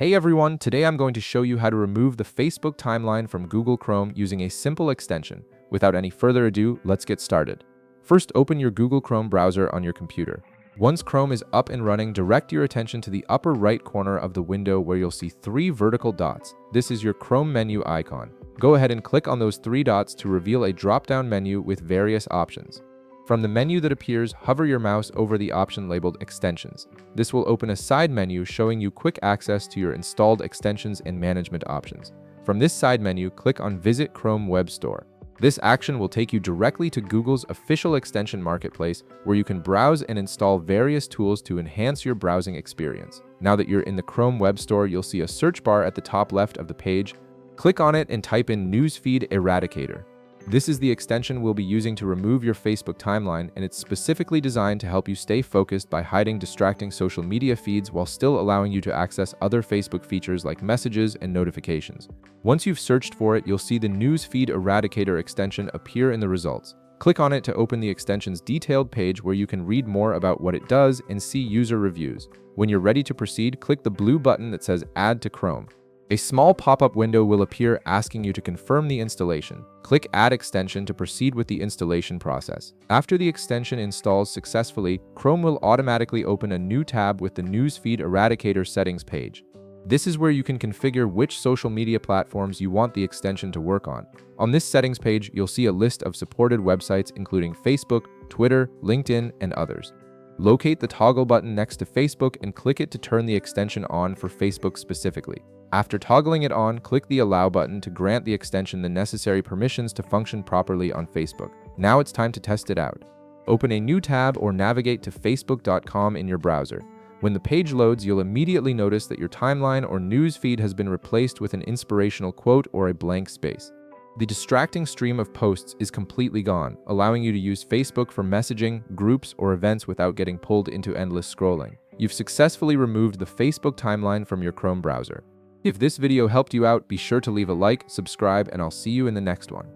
Hey everyone, today I'm going to show you how to remove the Facebook timeline from Google Chrome using a simple extension. Without any further ado, let's get started. First, open your Google Chrome browser on your computer. Once Chrome is up and running, direct your attention to the upper right corner of the window where you'll see three vertical dots. This is your Chrome menu icon. Go ahead and click on those three dots to reveal a drop-down menu with various options. From the menu that appears, hover your mouse over the option labeled Extensions. This will open a side menu showing you quick access to your installed extensions and management options. From this side menu, click on Visit Chrome Web Store. This action will take you directly to Google's official extension marketplace, where you can browse and install various tools to enhance your browsing experience. Now that you're in the Chrome Web Store, you'll see a search bar at the top left of the page. Click on it and type in Newsfeed Eradicator. This is the extension we'll be using to remove your Facebook timeline, and it's specifically designed to help you stay focused by hiding distracting social media feeds while still allowing you to access other Facebook features like messages and notifications. Once you've searched for it, you'll see the Newsfeed Eradicator extension appear in the results. Click on it to open the extension's detailed page where you can read more about what it does and see user reviews. When you're ready to proceed, click the blue button that says Add to Chrome. A small pop-up window will appear asking you to confirm the installation. Click Add Extension to proceed with the installation process. After the extension installs successfully, Chrome will automatically open a new tab with the Newsfeed Eradicator settings page. This is where you can configure which social media platforms you want the extension to work on. On this settings page, you'll see a list of supported websites including Facebook, Twitter, LinkedIn, and others. Locate the toggle button next to Facebook and click it to turn the extension on for Facebook specifically. After toggling it on, click the Allow button to grant the extension the necessary permissions to function properly on Facebook. Now it's time to test it out. Open a new tab or navigate to facebook.com in your browser. When the page loads, you'll immediately notice that your timeline or news feed has been replaced with an inspirational quote or a blank space. The distracting stream of posts is completely gone, allowing you to use Facebook for messaging, groups, or events without getting pulled into endless scrolling. You've successfully removed the Facebook timeline from your Chrome browser. If this video helped you out, be sure to leave a like, subscribe, and I'll see you in the next one.